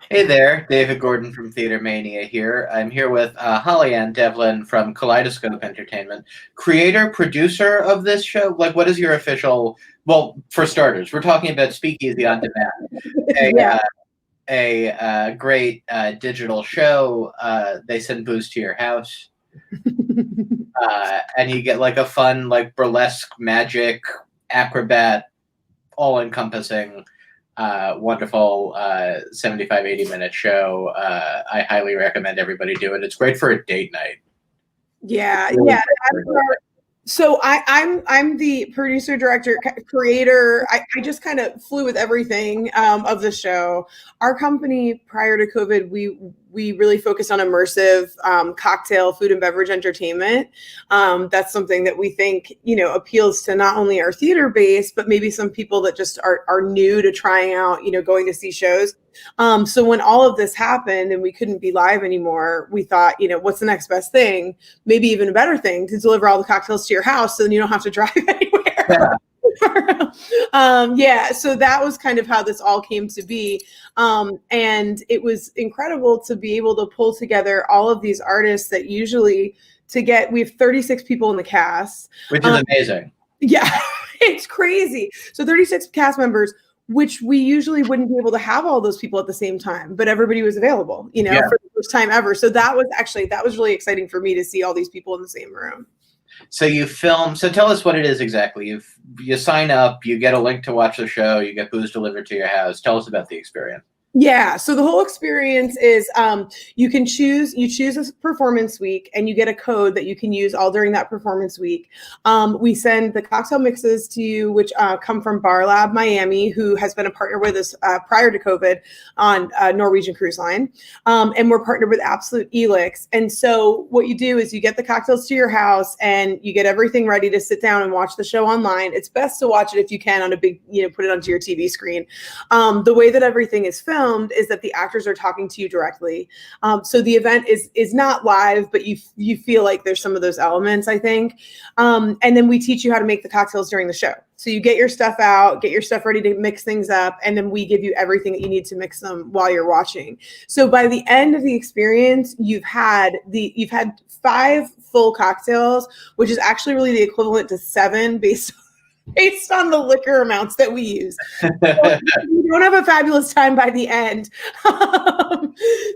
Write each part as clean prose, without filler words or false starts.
Hey there, David Gordon from TheaterMania here. I'm here with Holly-Anne Devlin from Kaleidoscope Entertainment, creator, producer of this show. Like, what is your official? Well, for starters, we're talking about Speakeasy on Demand, Yeah. a great digital show. They send booze to your house, and you get like a fun, like burlesque, magic, acrobat, all-encompassing wonderful 75, 80-minute show. I highly recommend everybody do it. It's great for a date night. Yeah, Really yeah. So I'm the producer, director, creator. I just kind of flew with everything of the show. Our company prior to COVID, we really focused on immersive cocktail, food and beverage entertainment. That's something that we think appeals to not only our theater base, but maybe some people that just are new to trying out going to see shows. So when all of this happened and we couldn't be live anymore, we thought, what's the next best thing? Maybe even a better thing to deliver all the cocktails to your house so then you don't have to drive anywhere. Yeah. So that was kind of how this all came to be. And it was incredible to be able to pull together all of these artists that usually we have 36 people in the cast. Which is amazing. Yeah, it's crazy. So 36 cast members, which we usually wouldn't be able to have all those people at the same time, but everybody was available, for the first time ever. So that was really exciting for me to see all these people in the same room. So you film. So tell us what it is exactly. You sign up. You get a link to watch the show. You get booze delivered to your house. Tell us about the experience. Yeah. So the whole experience is you choose a performance week and you get a code that you can use all during that performance week. We send the cocktail mixes to you, which come from Bar Lab Miami, who has been a partner with us prior to COVID on Norwegian Cruise Line. And we're partnered with Absolute Elix. And so what you do is you get the cocktails to your house and you get everything ready to sit down and watch the show online. It's best to watch it if you can on a big, put it onto your TV screen. The way that everything is filmed is that the actors are talking to you directly. So the event is not live, but you feel like there's some of those elements, I think. And then we teach you how to make the cocktails during the show. So you get your stuff out, get your stuff ready to mix things up, and then we give you everything that you need to mix them while you're watching. So by the end of the experience, you've had 5 full cocktails, which is actually really the equivalent to 7 based on the liquor amounts that we use. So you don't have a fabulous time by the end.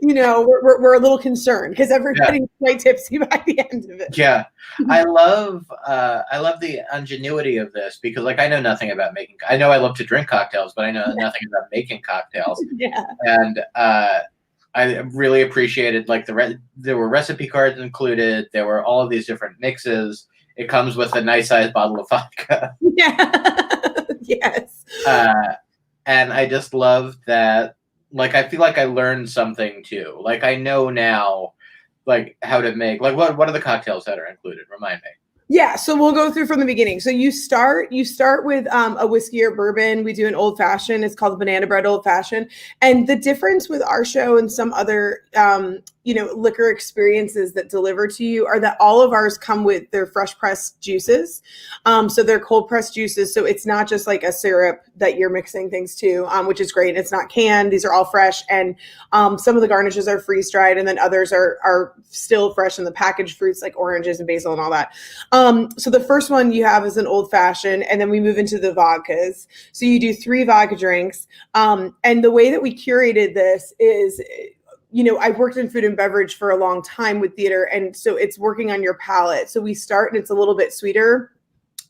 We're a little concerned because everybody's quite tipsy by the end of it. Yeah. I love the ingenuity of this because I know nothing about making. I know I love to drink cocktails, but I know nothing about making cocktails. Yeah. And I really appreciated there were recipe cards included. There were all of these different mixes. It comes with a nice sized bottle of vodka. Yeah. Yes. And I just love that. I feel like I learned something too. I know now, how to make. What are the cocktails that are included? Remind me. Yeah, so we'll go through from the beginning. So you start with a whiskey or bourbon. We do an old fashioned. It's called the banana bread old fashioned. And the difference with our show and some other liquor experiences that deliver to you are that all of ours come with their fresh pressed juices. So they're cold pressed juices. So it's not just like a syrup that you're mixing things to, which is great. It's not canned. These are all fresh. And some of the garnishes are freeze dried and then others are still fresh in the packaged fruits like oranges and basil and all that. So the first one you have is an old fashioned, and then we move into the vodkas. So you do 3 vodka drinks. And the way that we curated this is, I've worked in food and beverage for a long time with theater. And so it's working on your palate. So we start and it's a little bit sweeter.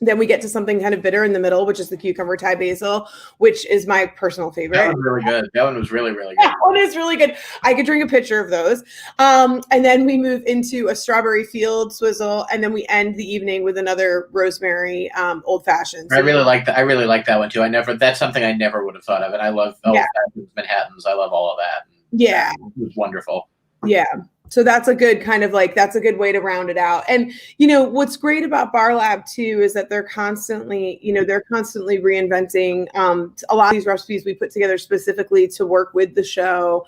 Then we get to something kind of bitter in the middle, which is the cucumber Thai basil, which is my personal favorite. That was really good. That one was really, really good. That one is really good. I could drink a picture of those. And then we move into a strawberry field swizzle, and then we end the evening with another rosemary old fashioned. So I really like that. I really like that one too. That's something I never would have thought of, and I love old fashions, Manhattans. I love all of that. Yeah, it was wonderful. Yeah. So that's a good kind of like, that's a good way to round it out. And, you know, what's great about Bar Lab too, is that they're constantly reinventing a lot of these recipes we put together specifically to work with the show.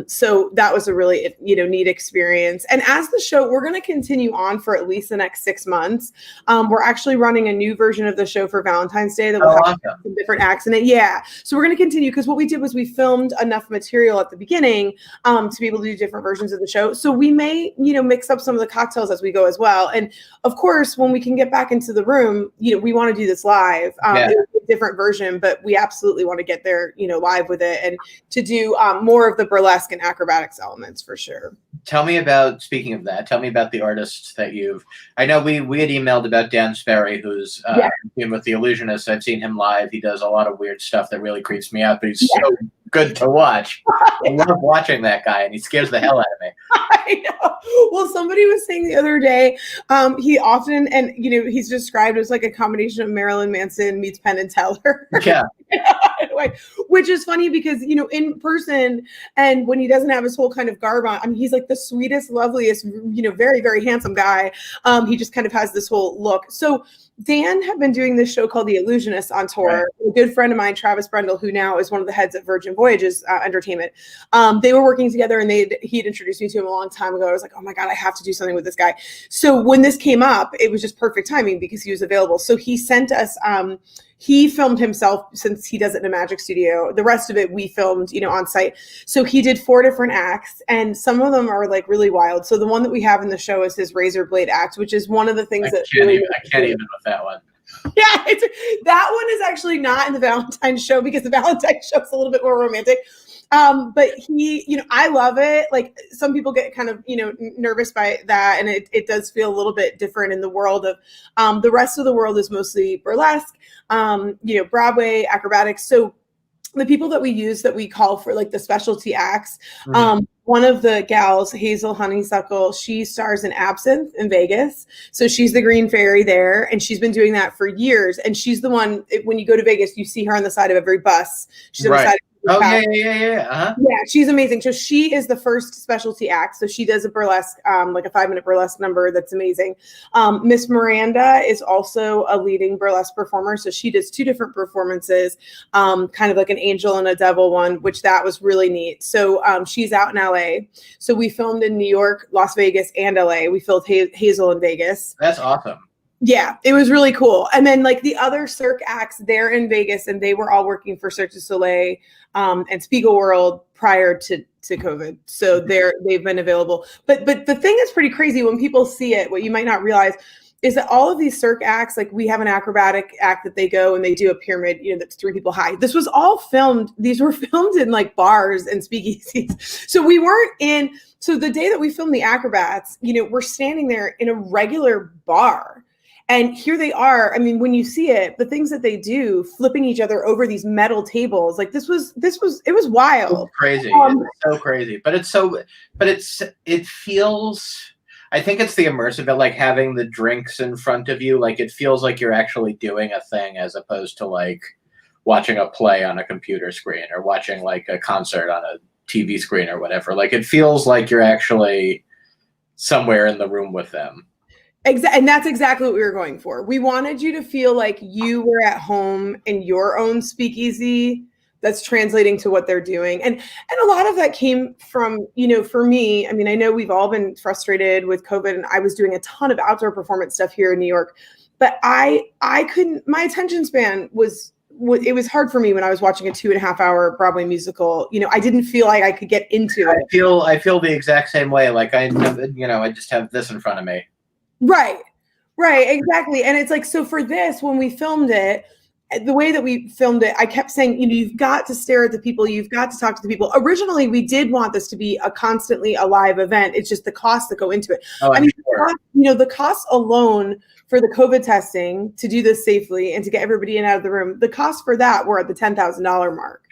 So that was a really, neat experience. And as the show, we're going to continue on for at least the next 6 months. We're actually running a new version of the show for Valentine's Day that will have some different acts in it. Yeah. So we're going to continue, because what we did was we filmed enough material at the beginning to be able to do different versions of the show. So we may, mix up some of the cocktails as we go as well. And of course, when we can get back into the room, we want to do this live. It's a different version, but we absolutely want to get there, live with it, and to do more of the burlesque and acrobatics elements for sure. Speaking of that, tell me about the artists that I know we had emailed about Dan Sperry, who's with The Illusionist. I've seen him live. He does a lot of weird stuff that really creeps me out, but he's so good to watch. I love watching that guy, and he scares the hell out of me. I know. Well, somebody was saying the other day, he often, and he's described as like a combination of Marilyn Manson meets Penn and Teller. Yeah. Which is funny because, in person, and when he doesn't have his whole kind of garb on, I mean, he's like the sweetest, loveliest, very, very handsome guy. He just kind of has this whole look. So Dan had been doing this show called The Illusionist on tour. Right. A good friend of mine, Travis Brendel, who now is one of the heads at Virgin Voyages Entertainment. They were working together, and he'd introduced me to him a long time ago. I was like, oh my God, I have to do something with this guy. So when this came up, it was just perfect timing because he was available. So he sent us, he filmed himself, since he does it in a magic studio. The rest of it we filmed, on site. So he did 4 different acts, and some of them are like really wild. So the one that we have in the show is his razor blade act, which is one of the things I can't even with that one. Yeah, that one is actually not in the Valentine's show, because the Valentine's show is a little bit more romantic. But he, I love it. Like, some people get kind of, nervous by that. And it does feel a little bit different in the world of, the rest of the world is mostly burlesque, Broadway, acrobatics. So the people that we use, that we call for like the specialty acts, one of the gals, Hazel Honeysuckle, she stars in Absinthe in Vegas. So she's the green fairy there, and she's been doing that for years. And she's the one, when you go to Vegas, you see her on the side of every bus. She's on the side of yeah. Yeah, she's amazing. So she is the first specialty act. So she does a burlesque, like a 5-minute burlesque number that's amazing. Miss Miranda is also a leading burlesque performer. So she does 2 different performances, kind of like an angel and a devil one, which that was really neat. So she's out in LA. So we filmed in New York, Las Vegas, and LA. We filmed Hazel in Vegas. That's awesome. Yeah, it was really cool. And then like the other Cirque acts, they're in Vegas, and they were all working for Cirque du Soleil and Spiegel World prior to COVID. So they've been available. But the thing that's pretty crazy when people see it, what you might not realize is that all of these Cirque acts, like we have an acrobatic act that they go and they do a pyramid, that's 3 people high. This was all filmed. These were filmed in like bars and speakeasies. So we weren't in. So the day that we filmed the acrobats, we're standing there in a regular bar. And here they are. I mean, when you see it, the things that they do, flipping each other over these metal tables, like it was wild. It's crazy. It's so crazy. It feels, I think it's the immersive, but like having the drinks in front of you, like it feels like you're actually doing a thing, as opposed to like watching a play on a computer screen, or watching like a concert on a TV screen or whatever. Like it feels like you're actually somewhere in the room with them. And that's exactly what we were going for. We wanted you to feel like you were at home in your own speakeasy that's translating to what they're doing. And a lot of that came from, for me, I mean, I know we've all been frustrated with COVID, and I was doing a ton of outdoor performance stuff here in New York, but I couldn't, my attention span it was hard for me when I was watching a 2.5-hour Broadway musical. I didn't feel like I could get into it. I feel the exact same way. Like I just have this in front of me. Right, exactly. And it's like, so for this, when we filmed it, the way that we filmed it, I kept saying, you've got to stare at the people. You've got to talk to the people. Originally, we did want this to be a constantly alive event. It's just the costs that go into it. Oh, I mean, sure. The cost alone for the COVID testing to do this safely and to get everybody in and out of the room, the cost for that were at the $10,000 mark.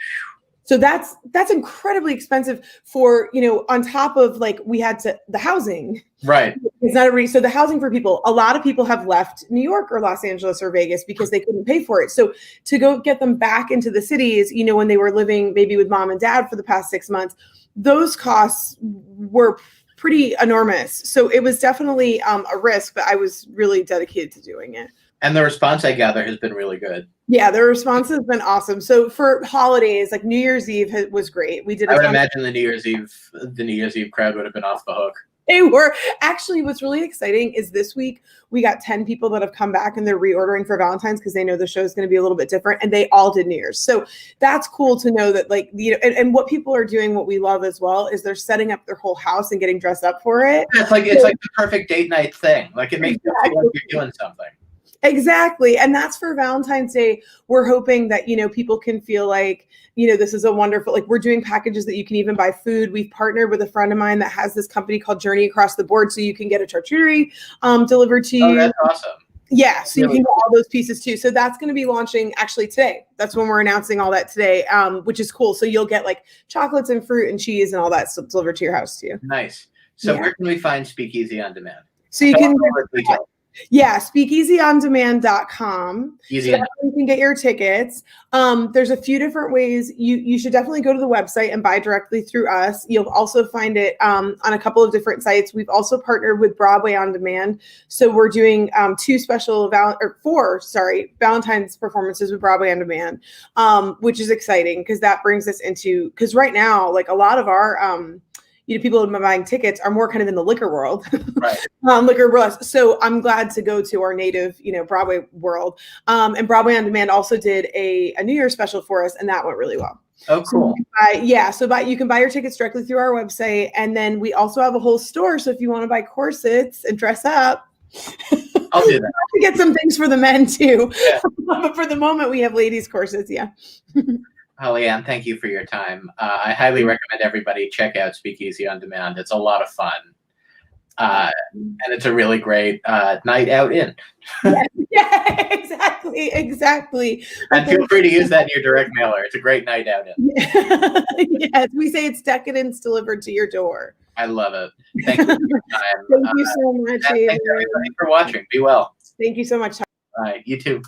So that's incredibly expensive for, on top of like we had the housing. Right. It's not everybody. So the housing for people, a lot of people have left New York or Los Angeles or Vegas because they couldn't pay for it. So to go get them back into the cities, when they were living maybe with mom and dad for the past 6 months, those costs were pretty enormous. So it was definitely a risk, but I was really dedicated to doing it. And the response I gather has been really good. Yeah, the response has been awesome. So for holidays, like New Year's Eve was great. We did. I would imagine the New Year's Eve crowd would have been off the hook. They were. Actually, what's really exciting is this week we got 10 people that have come back and they're reordering for Valentine's because they know the show is going to be a little bit different, and they all did New Year's. So that's cool to know that, like, you know, and what people are doing, what we love as well, is they're setting up their whole house and getting dressed up for it. It's like the perfect date night thing. Like, it makes you feel like you're doing something. Exactly. And that's for Valentine's Day. We're hoping that, you know, people can feel like, you know, this is a wonderful, like, we're doing packages that you can even buy food. We've partnered with a friend of mine that has this company called Journey Across the Board. So you can get a charcuterie delivered to you. Oh, that's awesome. Yeah. So you can get all those pieces too. So that's going to be launching actually today. That's when we're announcing all that today, which is cool. So you'll get like chocolates and fruit and cheese and all that stuff delivered to your house too. Nice. So where can we find Speakeasy on Demand? So you can speakeasyondemand.com. Easy. So you can get your tickets. There's a few different ways. You should definitely go to the website and buy directly through us. You'll also find it on a couple of different sites. We've also partnered with Broadway On Demand. So we're doing four Valentine's performances with Broadway On Demand, which is exciting because that brings us into, because right now, like, a lot of our you know, people who are buying tickets are more kind of in the liquor world, right? Liquor burlesque. So I'm glad to go to our native, you know, Broadway world. And Broadway On Demand also did a New Year's special for us, and that went really well. Oh, cool. So you can buy your tickets directly through our website, and then we also have a whole store. So if you want to buy corsets and dress up, I'll do that. to get some things for the men too. Yeah. But for the moment, we have ladies corsets. Yeah. Holly-Anne, thank you for your time. I highly recommend everybody check out Speakeasy On Demand. It's a lot of fun. And it's a really great night out in. Yeah, exactly. And feel free to use that in your direct mailer. It's a great night out in. Yes, we say it's decadence delivered to your door. I love it. Thank you for your time. Thank you so much. Thanks everybody for watching. Be well. Thank you so much. All right, you too.